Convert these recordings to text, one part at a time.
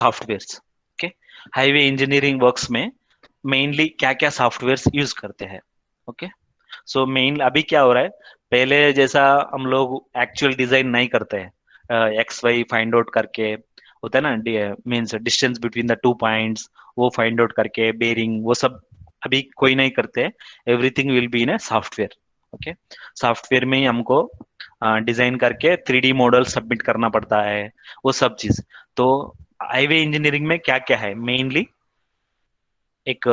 Softwares. Okay, highway engineering works में mainly क्या क्या सॉफ्टवेयर्स यूज करते हैं। ओके, सो मेन अभी क्या हो रहा है, पहले जैसा हम लोग एक्चुअल डिजाइन नहीं करते हैं, एक्स वाई फाइंड आउट करके होता है ना, means distance between the two points, वो फाइंड आउट करके बेरिंग वो सब अभी कोई नहीं करते हैं। Everything will be in a software. Okay, software में ही हमको डिजाइन करके 3D मॉडल सबमिट करना पड़ता है, वो सब चीज। तो हाईवे इंजीनियरिंग में क्या क्या है, मेनली एक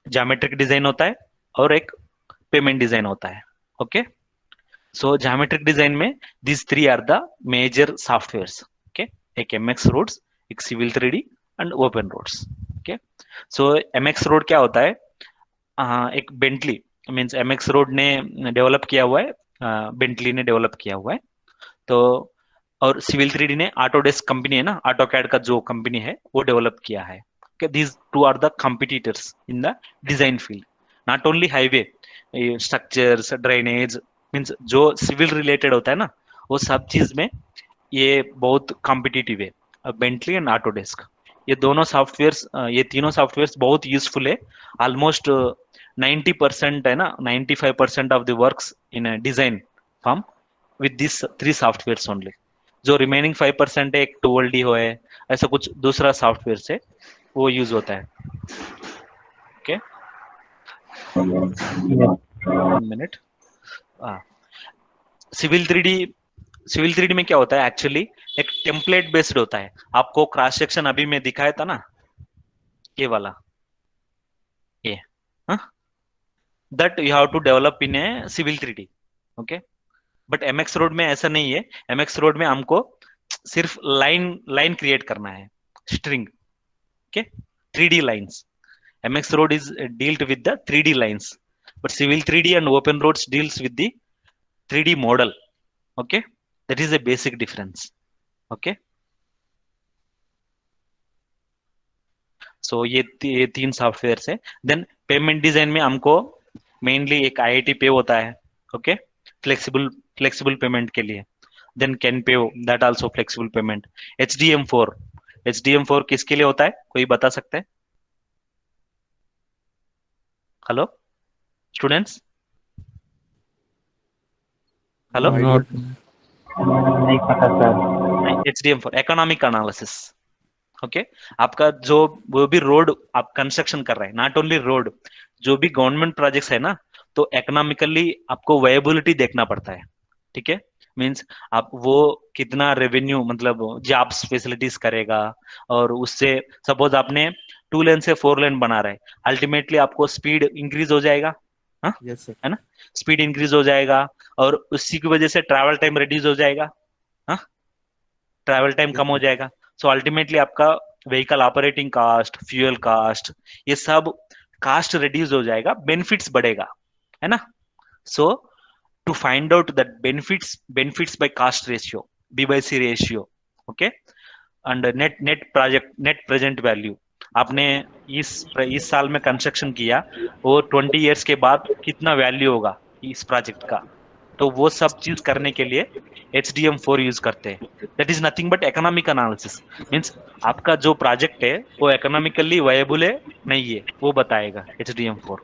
ज्योमेट्रिक डिजाइन होता है और एक पेमेंट डिजाइन होता है। ओके, सो ज्योमेट्रिक डिजाइन में this three are the major softwares. Okay, एक MX रोड्स, एक civil 3D and open roads. Okay, so MX road क्या होता है, एक बेंटली मीन्स MX रोड ने डेवलप किया हुआ है, बेंटली ने डेवलप किया हुआ है। तो और सिविल 3D ने ऑटोडेस्क कंपनी है ना, ऑटो कैड का जो कंपनी है वो डेवलप किया है। okay, these two are the competitors in the design field, not only highway, structures drainage means जो सिविल रिलेटेड होता है ना, वो सब चीज में ये बहुत कॉम्पिटिटिव है, बेंटली एंड ऑटोडेस्क। ये दोनों सॉफ्टवेयर्स, ये तीनों सॉफ्टवेयर्स बहुत यूजफुल है। ऑलमोस्ट 90% है ना, 95% of the works in design form with this three softwares only. जो रिमेनिंग 5% है, एक टूल डी हो है, ऐसा कुछ दूसरा सॉफ्टवेयर से वो यूज होता है। Okay, Yeah. 1 minute. Civil 3D, civil 3D में क्या होता है एक्चुअली, एक टेम्पलेट बेस्ड होता है। आपको क्रॉस सेक्शन अभी मैं दिखाया था ना, ये वाला, ये that you have to develop in a civil 3D। Okay, but MX road में ऐसा नहीं है। MX रोड में हमको सिर्फ लाइन लाइन क्रिएट करना है, string. Okay, 3D lines. MX road is dealt with the 3D lines, but civil 3D and open roads deals with the 3D model. Okay, that is a basic difference. Okay, so ये तीन software है। Then payment design में हमको mainly एक IIT पे होता है। Okay, flexible flexible pavement के लिए। Then can pay, that also flexible pavement. HDM4, HDM4 किसके लिए होता है, कोई बता सकते हैं? Hello students, hello. Not नहीं पता sir. HDM4 economic analysis. Okay, आपका जो वो भी रोड आप कंस्ट्रक्शन कर रहे हैं, नॉट ओनली रोड, जो भी गवर्नमेंट प्रोजेक्ट्स है ना, तो इकोनॉमिकली आपको वायबिलिटी देखना पड़ता है। ठीक है, मींस आप वो कितना रेवेन्यू मतलब जॉब्स फैसिलिटीज करेगा, और उससे सपोज आपने 2 लेन से 4 लेन बना रहे, अल्टीमेटली आपको स्पीड इंक्रीज हो जाएगा। हाँ, yes sir. है ना, स्पीड इंक्रीज हो जाएगा, और उसी की वजह से ट्रैवल टाइम रिड्यूस हो जाएगा। हाँ, ट्रैवल टाइम Yes कम हो sir. जाएगा। सो अल्टीमेटली आपका vehicle operating cost, fuel cost, ये सब कास्ट रिड्यूस हो जाएगा, बेनिफिट्स बढ़ेगा, है ना। So to find out that benefits by cost ratio, B/C ratio. Okay, and net net project net present value, आपने इस साल में कंस्ट्रक्शन किया, वो 20 ईयर्स के बाद कितना वैल्यू होगा इस प्रोजेक्ट का। तो वो सब चीज करने के लिए HDM4 यूज करते हैं। That is nothing but economic analysis, means आपका जो प्रोजेक्ट है वो इकोनॉमिकली वायबल है नहीं है, वो बताएगा HDM4।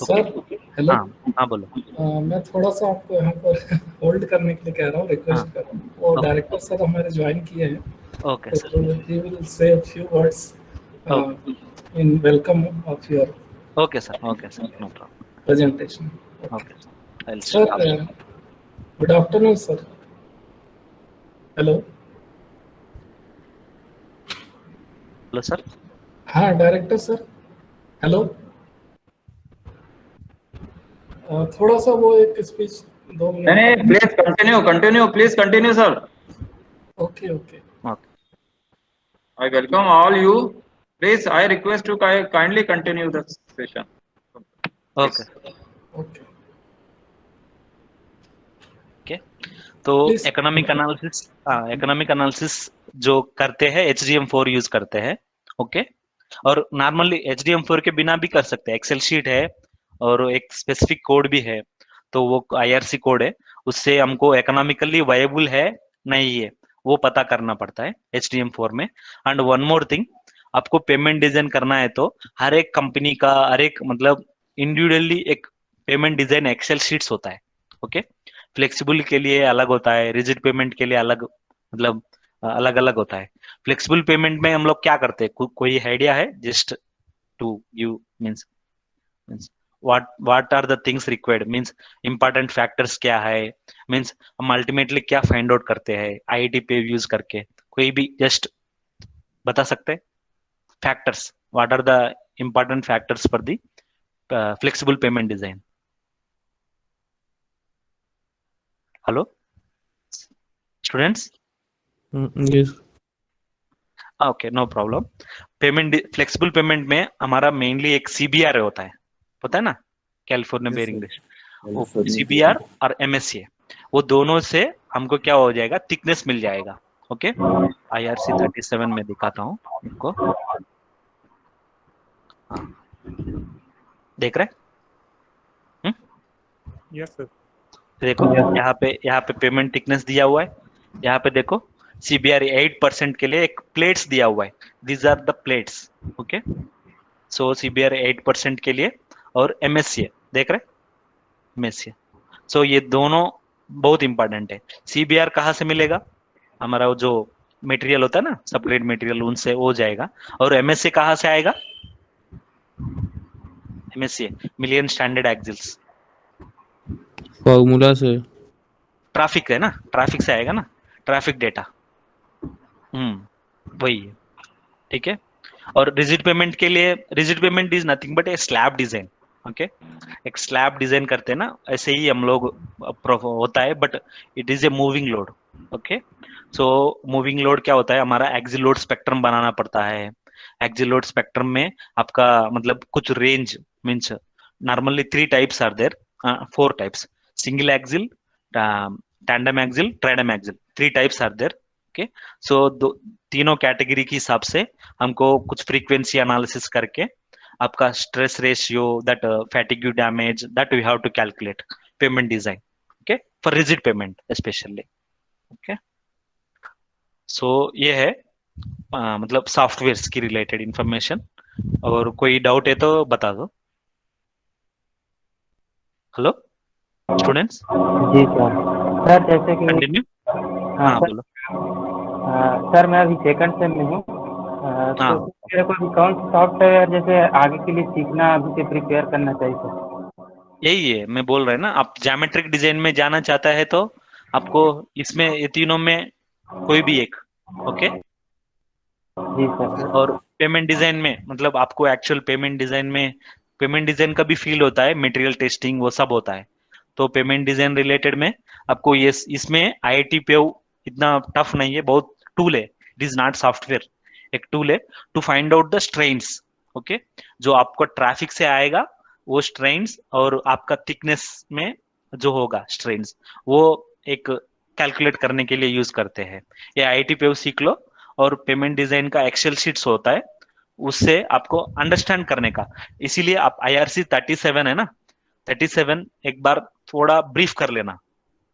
Okay, sir hello. हाँ हाँ बोलो। मैं थोड़ा सा आपको यहाँ पर होल्ड करने के लिए कह रहा हूँ, हाँ, रिक्वेस्ट कर रहा हूँ। वो ओके डायरेक्टर सर हमारे ज्वाइन किए हैं, ओके सर, तो he will say a few words in welcome of your okay sir, no problem. Presentation. Okay sir, I sir good afternoon sir. Hello. Hello sir. हाँ director sir, hello. थोड़ा सा वो एक speech 2 minute. नहीं, please continue, please continue sir. Okay okay. Okay, I welcome all you. Please, I request to kindly continue the session. Okay okay okay. तो please. Economic analysis जो करते हैं HDM4 use करते हैं। ओके, और normally HDM4 के बिना भी कर सकते हैं, एक्सेल शीट है और एक स्पेसिफिक कोड भी है। तो वो IRC कोड है, उससे हमको इकोनॉमिकली वायबल है नहीं है वो पता करना पड़ता है HTM4 में। एंड वन मोर थिंग, आपको पेमेंट डिजाइन करना है तो हर एक कंपनी का हर एक मतलब इंडिविजुअली एक पेमेंट डिजाइन एक्सेल शीट्स होता है। ओके, फ्लेक्सिबल के लिए अलग होता है, रिजिड पेमेंट के लिए अलग, मतलब अलग अलग होता है। फ्लेक्सिबल पेमेंट में हम लोग क्या करते हैं, कोई आइडिया है just to give means means what are the things required, means important factors क्या है, मींस हम अल्टीमेटली क्या फाइंड आउट करते हैं IIT पे यूज करके, कोई भी जस्ट बता सकते हैं factors, what are the important factors for the flexible pavement design. Hello students? Yes. Okay, no problem. Pavement flexible pavement में हमारा मेनली एक CBR होता है, पता है ना, कैलिफोर्निया बेयरिंग लिस्ट, वो CBR और MSA, वो दोनों से हमको क्या हो जाएगा, थिकनेस मिल जाएगा। ओके, IRC 37 में दिखाता हूँ आपको, देख रहे हैं? Yes, sir. देखो यहाँ पे पेमेंट थिकनेस दिया हुआ है, यहाँ पे देखो CBR 8% के लिए एक प्लेट्स दिया हुआ है, these are the plates. Okay, so CBR 8% के लिए, और MSA देख रहे, MSA, सो ये दोनों बहुत इंपॉर्टेंट है। CBR कहाँ से मिलेगा, हमारा वो जो मटेरियल होता है ना, सबग्रेड मटेरियल, उनसे हो जाएगा। और MSA कहाँ से आएगा, MSA million standard exiles, formula से। ट्रैफिक है ना, ट्रैफिक से आएगा ना, ट्रैफिक डेटा, वही है। ठीक है, और रिजिड पेमेंट के लिए, rigid payment is nothing but A slab design. Okay, एक स्लैब डिजाइन करते हैं ना, ऐसे ही हम लोग होता है, but it is a moving load. Okay, so moving load क्या होता है, हमारा एक्सिल लोड स्पेक्ट्रम बनाना पड़ता है। एक्सिल लोड स्पेक्ट्रम में आपका मतलब कुछ range, means normally 3 types are there, 4 types, single axle, tandem axle, tridem axle, 3 types are there. Okay, so तीनों कैटेगरी के हिसाब से हमको कुछ फ्रीक्वेंसी एनालिसिस करके आपका stress ratio, that fatigue damage, that we have to calculate pavement design. Okay, for rigid pavement specially. Okay, so ये है मतलब सॉफ्टवेयर की रिलेटेड इंफॉर्मेशन। और कोई डाउट है तो बता दो। हेलो स्टूडेंट्स, जी सर। सर जैसे कि कंटिन्यू। हाँ हाँ सर, बोलो। सर मैं अभी सेकंड सेम में हूँ, हाँ, तो मेरे को अभी कौन सा सॉफ्टवेयर जैसे आगे के लिए सीखना, अभी से प्रिपेयर करना चाहिए सर? यही है मैं बोल रहा है ना, आप ज्योमेट्रिक डिजाइन में जाना चाहता है तो आपको इसमें ये तीनों में कोई भी एक। ओके, जी सर। और पेमेंट डिजाइन में मतलब आपको एक्चुअल पेमेंट डिजाइन में, पेमेंट डिजाइन का भी फील होता है, मटेरियल टेस्टिंग वो सब होता है। तो पेमेंट डिजाइन रिलेटेड में आपको ये इसमें IIT पे इतना टफ नहीं है, बहुत टूल है, इट इज नॉट सॉफ्टवेयर, एक टूल है to find out the strains. Okay, जो आपको ट्रैफिक से आएगा वो स्ट्रेन्स, और आपका थिकनेस में जो होगा स्ट्रेन्स, वो एक कैलकुलेट करने के लिए यूज करते हैं। ये IIT पे सीख लो, और पेमेंट डिजाइन का एक्सेल शीट्स होता है, उससे आपको अंडरस्टैंड करने का। इसीलिए आप IRC 37 है ना, 37 एक बार थोड़ा ब्रीफ कर लेना,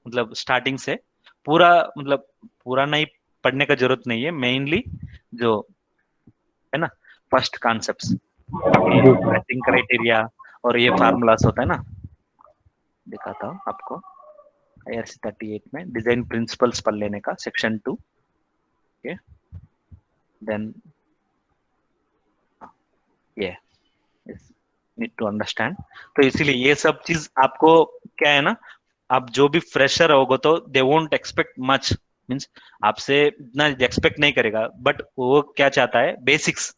मतलब स्टार्टिंग से पूरा, मतलब पूरा नहीं पढ़ने का जरूरत नहीं है, मेनली जो है ना फर्स्ट कॉन्सेप्ट्स, ये मैचिंग क्राइटेरिया और ये फार्मूलास होता है ना, दिखाता हूँ आपको। IRC 38 में डिजाइन प्रिंसिपल्स पढ़ लेने का, सेक्शन 2। ओके, देन ये नीड टू अंडरस्टैंड। तो इसीलिए ये सब चीज आपको क्या है ना, आप जो भी फ्रेशर होगा तो they won't expect much, means आपसे इतना एक्सपेक्ट नहीं करेगा, बट वो क्या चाहता है, बेसिक्स,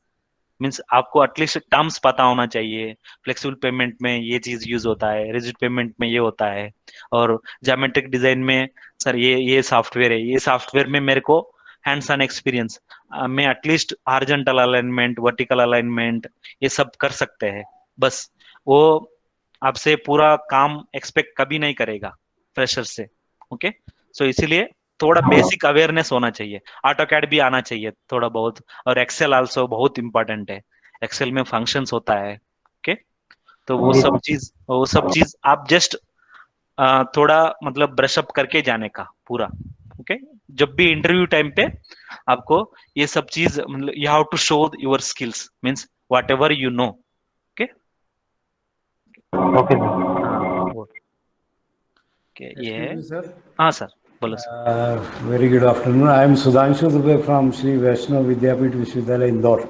मीन्स आपको एटलीस्ट टर्म्स पता होना चाहिए। फ्लेक्सिबल पेमेंट में ये चीज यूज होता है, रिजिड पेमेंट में ये होता है, और ज्योमेट्रिक डिजाइन में सर ये सॉफ्टवेयर है, ये सॉफ्टवेयर में मेरे को हैंड्स ऑन एक्सपीरियंस, मैं at least horizontal alignment, vertical alignment ये सब कर सकते हैं। बस वो आपसे पूरा काम एक्सपेक्ट कभी नहीं करेगा फ्रेशर से। ओके, सो इसीलिए थोड़ा बेसिक अवेयरनेस होना चाहिए, ऑटो कैड भी आना चाहिए थोड़ा बहुत, और एक्सेल आल्सो बहुत इंपॉर्टेंट है, एक्सेल में फंक्शंस होता है। ओके, तो वो सब चीज आप जस्ट थोड़ा मतलब ब्रश अप करके जाने का पूरा। ओके, जब भी इंटरव्यू टाइम पे आपको ये सब चीज मतलब you have to show your skills means whatever you know. Okay okay sir. हाँ ओके ये है। Excuse me, sir. हाँ सर बोलो sir. Very good afternoon. I am Sudhanshu Dubey from Sri Vaishnav Vidyapeeth Vishwavidyalaya, Indore.